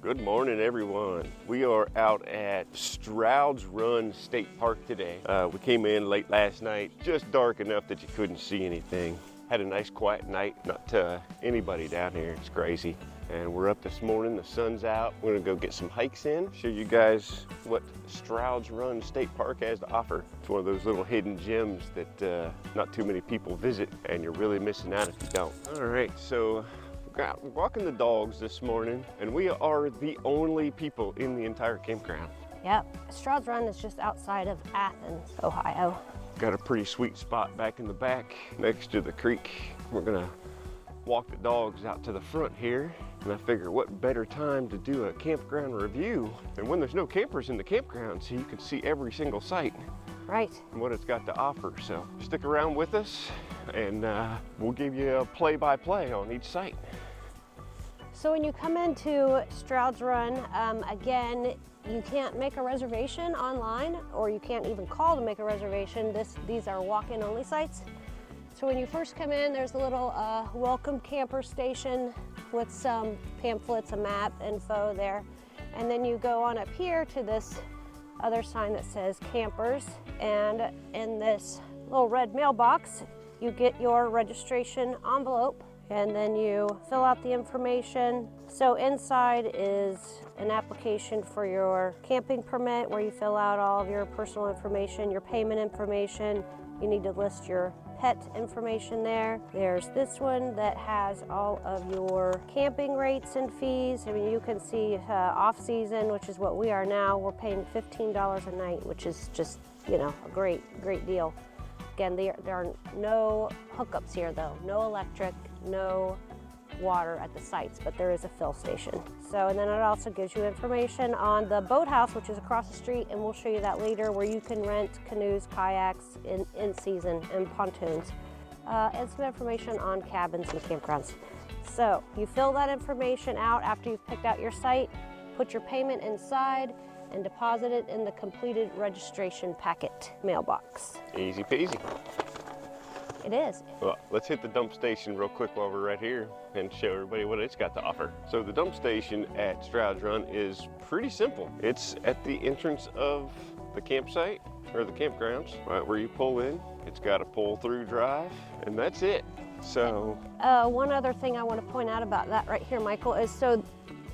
Good morning, everyone. We are out at Strouds Run State Park today. We came in late last night, just dark enough that you couldn't see anything. Had a nice quiet night, not anybody down here, it's crazy. And we're up this morning, the sun's out. We're gonna go get some hikes in, show you guys what Strouds Run State Park has to offer. It's one of those little hidden gems that not too many people visit, and you're really missing out if you don't. All right, so we're walking the dogs this morning, and we are the only people in the entire campground. Yep, Strouds Run is just outside of Athens, Ohio. Got a pretty sweet spot back in the back next to the creek. We're gonna walk the dogs out to the front here, and I figure what better time to do a campground review than when there's no campers in the campground, so you can see every single site. Right. And what it's got to offer. So stick around with us, and we'll give you a play-by-play on each site. So when you come into Strouds Run, again, you can't make a reservation online, or you can't even call to make a reservation. These are walk-in only sites. So when you first come in, there's a little welcome camper station with some pamphlets, a map, info there. And then you go on up here to this other sign that says campers. And in this little red mailbox, you get your registration envelope, and then you fill out the information. So inside is an application for your camping permit, where you fill out all of your personal information, your payment information. You need to list your pet information there. There's this one that has all of your camping rates and fees. I mean, you can see off season, which is what we are now, we're paying $15 a night, which is just, you know, a great deal. Again, there are no hookups here though, no electric, no water at the sites, but there is a fill station. So, and then it also gives you information on the boathouse, which is across the street, and we'll show you that later, where you can rent canoes, kayaks in season, and pontoons, and some information on cabins and campgrounds. So you fill that information out after you've picked out your site, put your payment inside, and deposit it in the completed registration packet mailbox. Easy peasy. It is. Well, let's hit the dump station real quick while we're right here and show everybody what it's got to offer. So the dump station at Strouds Run is pretty simple. It's at the entrance of the campsite, or the campgrounds, right where you pull in. It's got a pull-through drive, and that's it. So one other thing I want to point out about that right here, Michael, is so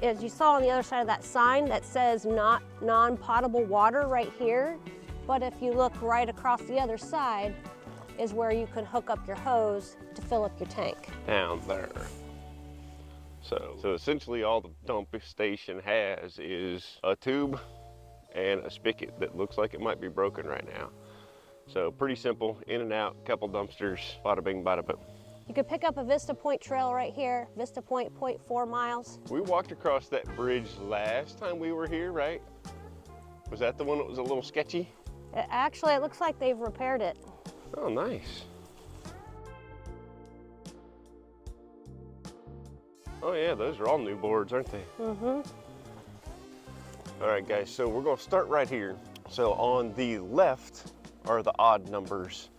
as you saw on the other side of that sign that says not non-potable water right here, but if you look right across the other side is where you can hook up your hose to fill up your tank. Down there. So essentially all the dump station has is a tube and a spigot that looks like it might be broken right now. So pretty simple, in and out, couple dumpsters, bada bing, bada boom. You could pick up a Vista Point trail right here, Vista Point, 0.4 miles. We walked across that bridge last time we were here, right? Was that the one that was a little sketchy? Actually, it looks like they've repaired it. Oh, nice. Oh yeah, those are all new boards, aren't they? Mm-hmm. All right, guys, so we're gonna start right here. So on the left are the odd numbers.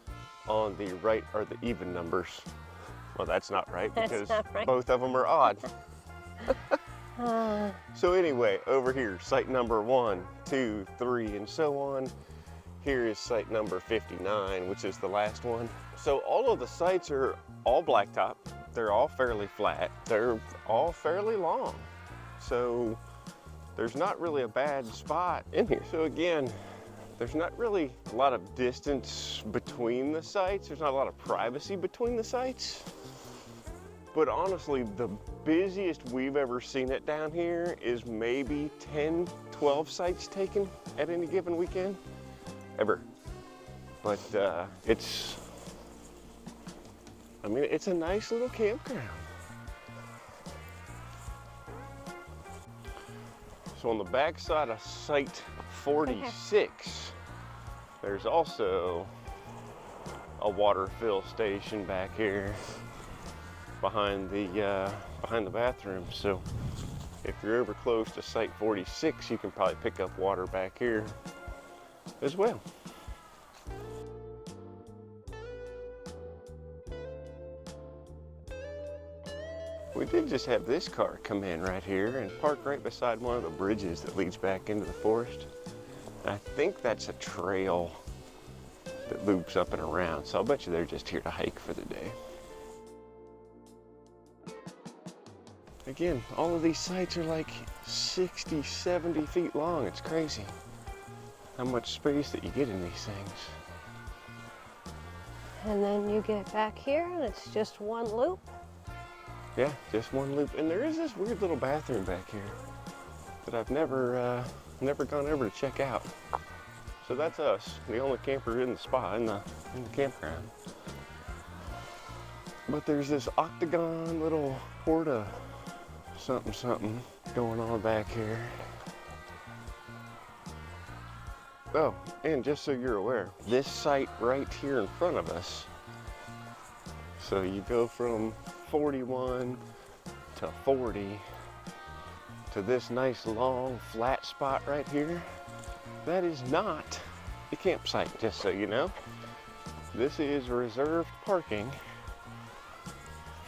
On the right are the even numbers. Well, that's not right, because both of them are odd. So anyway, over here, site number 1, 2, 3, and so on. Here is site number 59, which is the last one. So all of the sites are all blacktop. They're all fairly flat. They're all fairly long. So there's not really a bad spot in here. So again, there's not really a lot of distance between the sites. There's not a lot of privacy between the sites. But honestly, the busiest we've ever seen it down here is maybe 10, 12 sites taken at any given weekend. Ever. But it's a nice little campground. So on the back side of site 46, there's also a water fill station back here behind the bathroom. So if you're ever close to site 46, you can probably pick up water back here as well. We did just have this car come in right here and park right beside one of the bridges that leads back into the forest. I think that's a trail that loops up and around, so I'll bet you they're just here to hike for the day. Again, all of these sites are like 60, 70 feet long. It's crazy how much space that you get in these things. And then you get back here and it's just one loop. Yeah, just one loop. And there is this weird little bathroom back here that I've never gone over to check out. So that's us, the only camper in the spot, in the campground. But there's this octagon little porta something going on back here. Oh, and just so you're aware, this site right here in front of us, so you go from 41 to 40 to this nice long flat spot right here, that is not a campsite, just so you know. This is reserved parking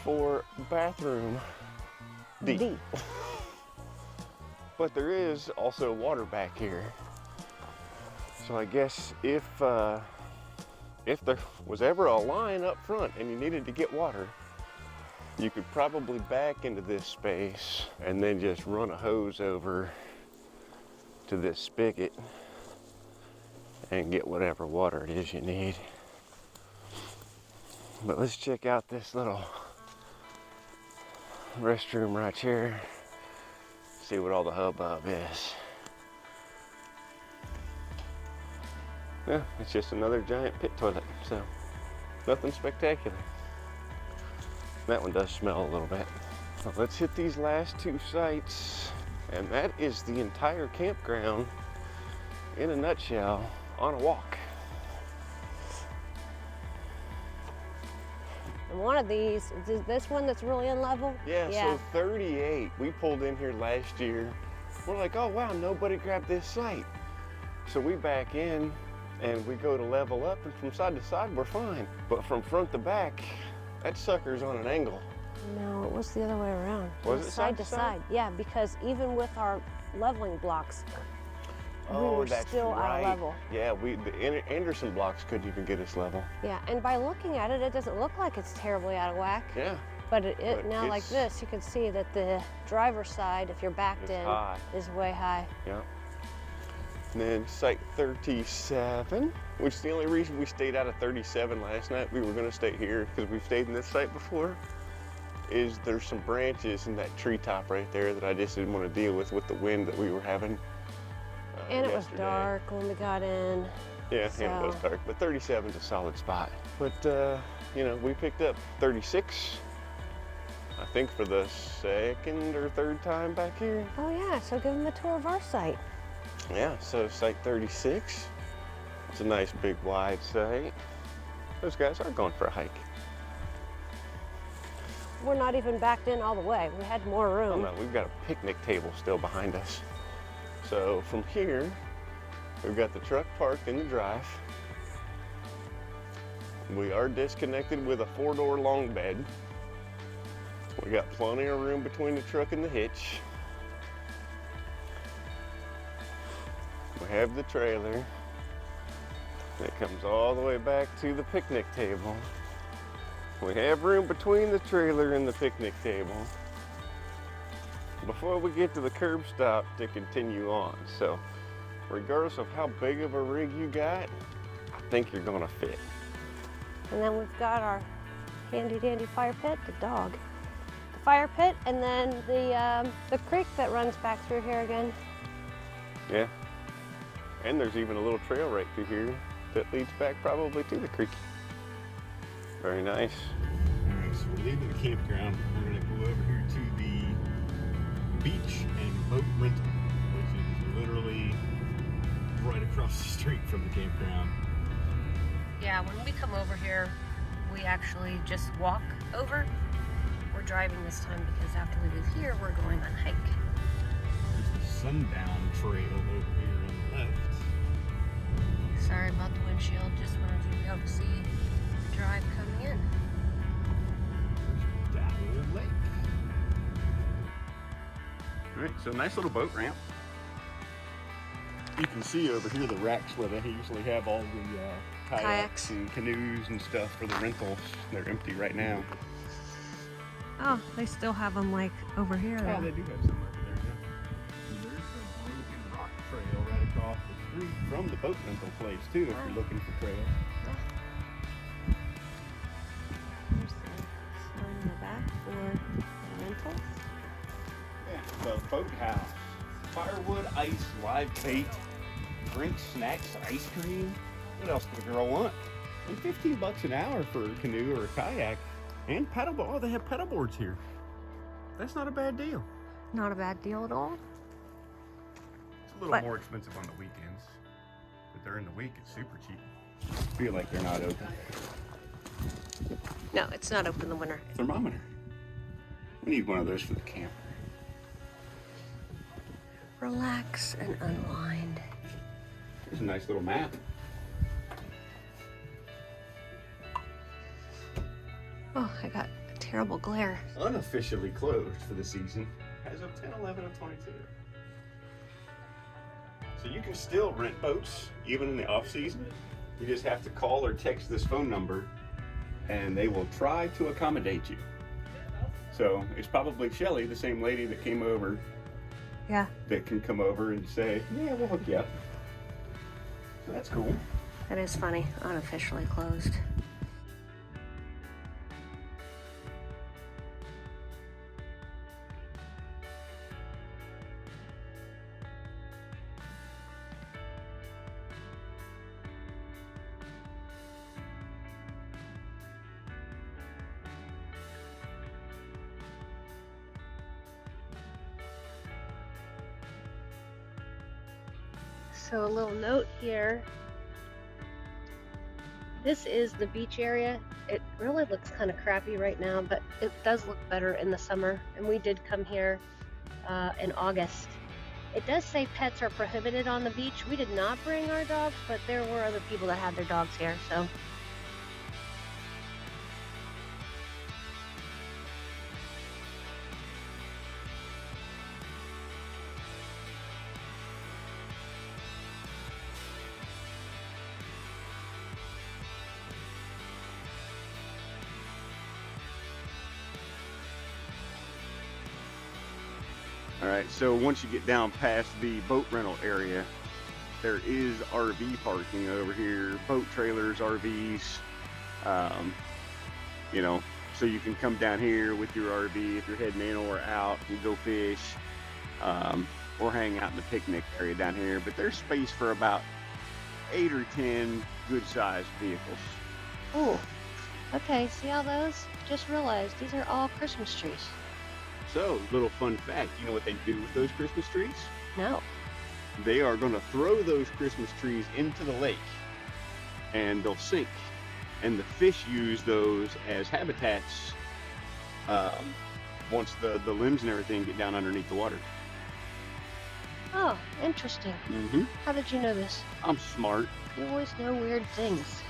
for bathroom D. But there is also water back here. So I guess if there was ever a line up front and you needed to get water, you could probably back into this space and then just run a hose over to this spigot and get whatever water it is you need. But let's check out this little restroom right here, see what all the hubbub is. Yeah, it's just another giant pit toilet, so nothing spectacular. That one does smell a little bit. So let's hit these last two sites, and that is the entire campground in a nutshell on a walk. And one of these, is this one that's really unlevel? Yeah, so 38, we pulled in here last year. We're like, oh wow, nobody grabbed this site. So we back in and we go to level up, and from side to side we're fine. But from front to back, that sucker's on an angle. No, it was the other way around. Was it side to side? Yeah, because even with our leveling blocks, we were still out of level. Yeah, the Anderson blocks couldn't even get us level. Yeah, and by looking at it, it doesn't look like it's terribly out of whack. Yeah. But now like this, you can see that the driver's side, if you're backed in, is way high. Yeah. And then site 37, which is the only reason we stayed out of 37 last night. We were going to stay here because we've stayed in this site before. Is there's some branches in that treetop right there that I just didn't want to deal with the wind that we were having. And it was dark when we got in. Yeah, and it was dark, but 37 is a solid spot. But, you know, we picked up 36, I think for the second or third time back here. Oh yeah, so give them a tour of our site. Yeah, so site 36, it's a nice big wide site. Those guys are going for a hike. We're not even backed in all the way. We had more room. Oh no, we've got a picnic table still behind us. So from here, we've got the truck parked in the drive. We are disconnected with a 4-door long bed. We got plenty of room between the truck and the hitch. We have the trailer that comes all the way back to the picnic table. We have room between the trailer and the picnic table before we get to the curb stop to continue on. So regardless of how big of a rig you got, I think you're gonna fit. And then we've got our handy dandy fire pit, the dog. The fire pit, and then the creek that runs back through here again. Yeah. And there's even a little trail right through here that leads back probably to the creek. Very nice. All right, so we're leaving the campground. We're gonna go over here to the beach and boat rental, which is literally right across the street from the campground. Yeah, when we come over here, we actually just walk over. We're driving this time because after we leave here, we're going on hike. There's the sundown trail over here on the left. Sorry about the windshield, just wanted you to be able to see the drive coming in. There's Dowell Lake. All right, so nice little boat ramp. You can see over here the racks where they usually have all the kayaks and canoes and stuff for the rentals. They're empty right now. Oh, they still have them like over here. Yeah, they do have some over there now. And there's a broken rock trail right across the street from the boat rental place too, if you're looking for trails. There's the sign in the back for rentals. Yeah, the boathouse. Firewood, ice, live bait, drinks, snacks, ice cream. What else could a girl want? And $15 an hour for a canoe or a kayak. And paddleboard. Oh, they have paddle boards here. That's not a bad deal. Not a bad deal at all. It's a little more expensive on the weekends. But during the week, it's super cheap. I feel like they're not open. No, it's not open in the winter. Thermometer. We need one of those for the camp. Relax and unwind. There's a nice little map. Oh, I got a terrible glare. Unofficially closed for the season as of 10/11 of 22. So you can still rent boats even in the off season. You just have to call or text this phone number and they will try to accommodate you. So it's probably Shelley, the same lady that came over, that can come over and say, yeah, we'll hook you up. So that's cool. That is funny. Unofficially closed. So a little note here. This is the beach area. It really looks kind of crappy right now, but it does look better in the summer. And we did come here in August. It does say pets are prohibited on the beach. We did not bring our dogs, but there were other people that had their dogs here, so. All right, so once you get down past the boat rental area, there is RV parking over here, boat trailers, RVs, you know, so you can come down here with your RV if you're heading in or out and go fish, or hang out in the picnic area down here. But there's space for about 8 or 10 good-sized vehicles. Oh, okay, see all those? Just realized these are all Christmas trees. So, little fun fact, you know what they do with those Christmas trees? No. They are going to throw those Christmas trees into the lake and they'll sink. And the fish use those as habitats once the limbs and everything get down underneath the water. Oh, interesting. Mm-hmm. How did you know this? I'm smart. You always know weird things.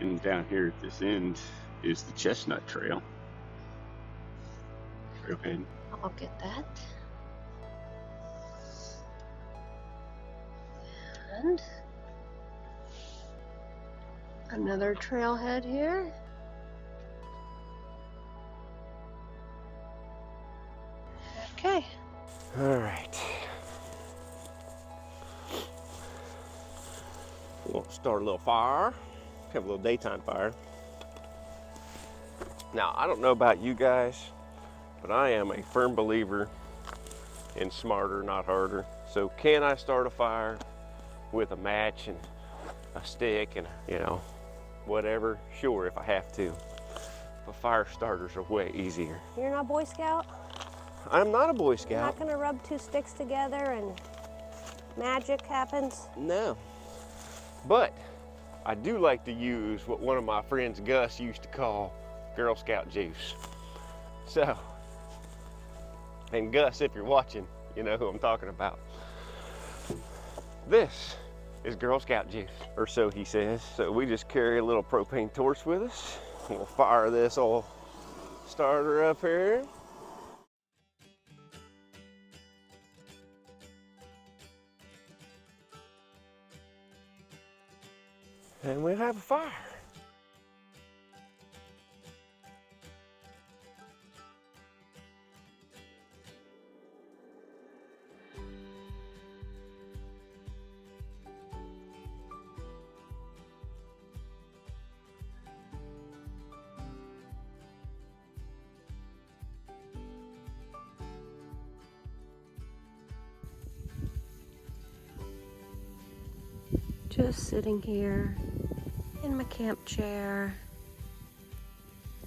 And down here at this end is the Chestnut Trail. Trailhead. I'll get that. And another trailhead here. Okay. All right. We'll start a little fire. Have a little daytime fire. Now, I don't know about you guys, but I am a firm believer in smarter, not harder. So can I start a fire with a match and a stick and, you know, whatever? Sure, if I have to. But fire starters are way easier. You're not Boy Scout? I'm not a Boy You're Scout. not gonna rub two sticks together and magic happens? No. But I do like to use what one of my friends Gus used to call Girl Scout juice. So And Gus, if you're watching, you know who I'm talking about. This is Girl Scout juice, or so he says. So we just carry a little propane torch with us. We'll fire this old starter up here. And we'll have a fire. Just sitting here in my camp chair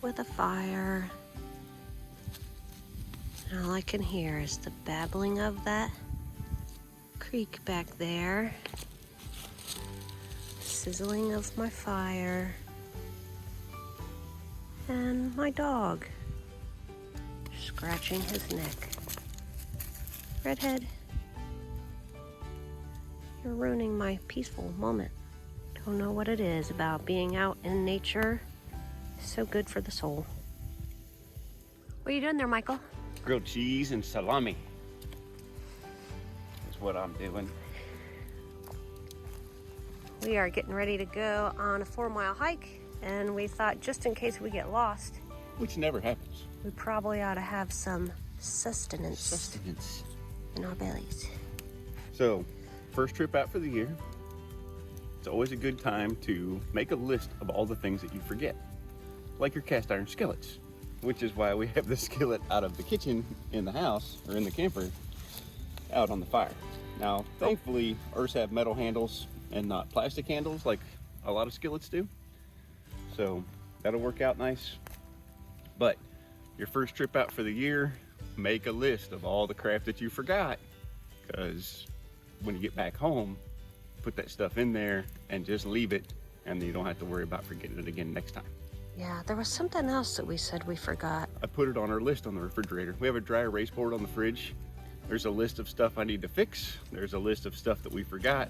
with a fire. And all I can hear is the babbling of that creek back there, sizzling of my fire, and my dog scratching his neck. Redhead, you're ruining my peaceful moment. Don't know what it is about being out in nature. So good for the soul. What are you doing there, Michael? Grilled cheese and salami is what I'm doing. We are getting ready to go on a 4-mile hike, and we thought just in case we get lost, Which never happens. we probably ought to have some sustenance Sustenance. in our bellies. So, first trip out for the year. It's always a good time to make a list of all the things that you forget, like your cast iron skillets, which is why we have the skillet out of the kitchen in the house, or in the camper, out on the fire. Now, thankfully, ours have metal handles and not plastic handles like a lot of skillets do. So that'll work out nice. But your first trip out for the year, make a list of all the crap that you forgot, because when you get back home, put that stuff in there and just leave it, and then you don't have to worry about forgetting it again next time. Yeah, there was something else that we said we forgot. I put it on our list on the refrigerator. We have a dry erase board on the fridge. There's a list of stuff I need to fix. There's a list of stuff that we forgot.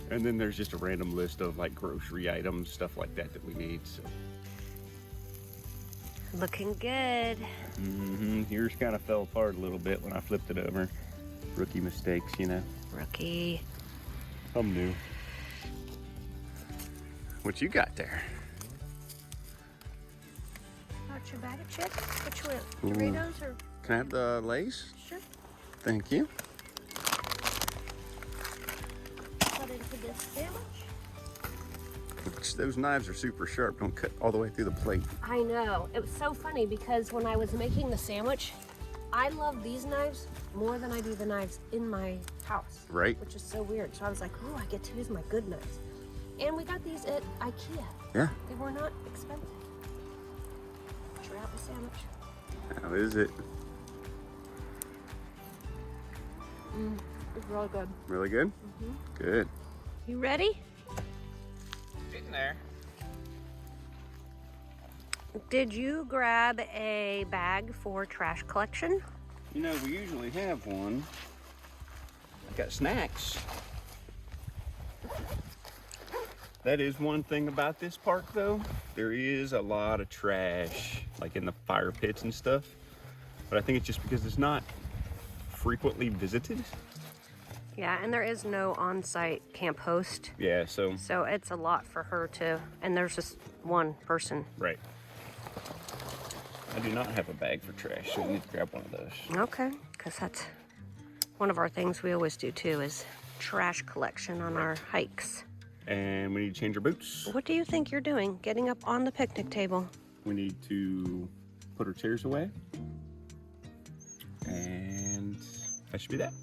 And then there's just a random list of like grocery items, stuff like that that we need. So. Looking good. Yours kind of fell apart a little bit when I flipped it over. Rookie mistakes, you know. Rookie. I'm new. What you got there? Got your bag of chips? Which one? Doritos or? Can I have the Lay's? Sure. Thank you. Cut into this sandwich. Those knives are super sharp. Don't cut all the way through the plate. I know. It was so funny because when I was making the sandwich, I love these knives more than I do the knives in my house. Right. Which is so weird. So I was like, oh, I get to use my good knives. And we got these at IKEA. Yeah. They were not expensive. Try out the sandwich. How is it? It's really good. Really good? Good. You ready? Getting there. Did you grab a bag for trash collection? You know, we usually have one. I got snacks. That is one thing about this park though. There is a lot of trash, like in the fire pits and stuff. But I think it's just because it's not frequently visited. Yeah, and there is no on-site camp host. Yeah, so. So it's a lot for her to, and there's just one person. Right. I do not have a bag for trash, so we need to grab one of those. Okay, because that's one of our things we always do too is trash collection on our hikes. And we need to change our boots. What do you think you're doing getting up on the picnic table? We need to put our chairs away. And that should be that.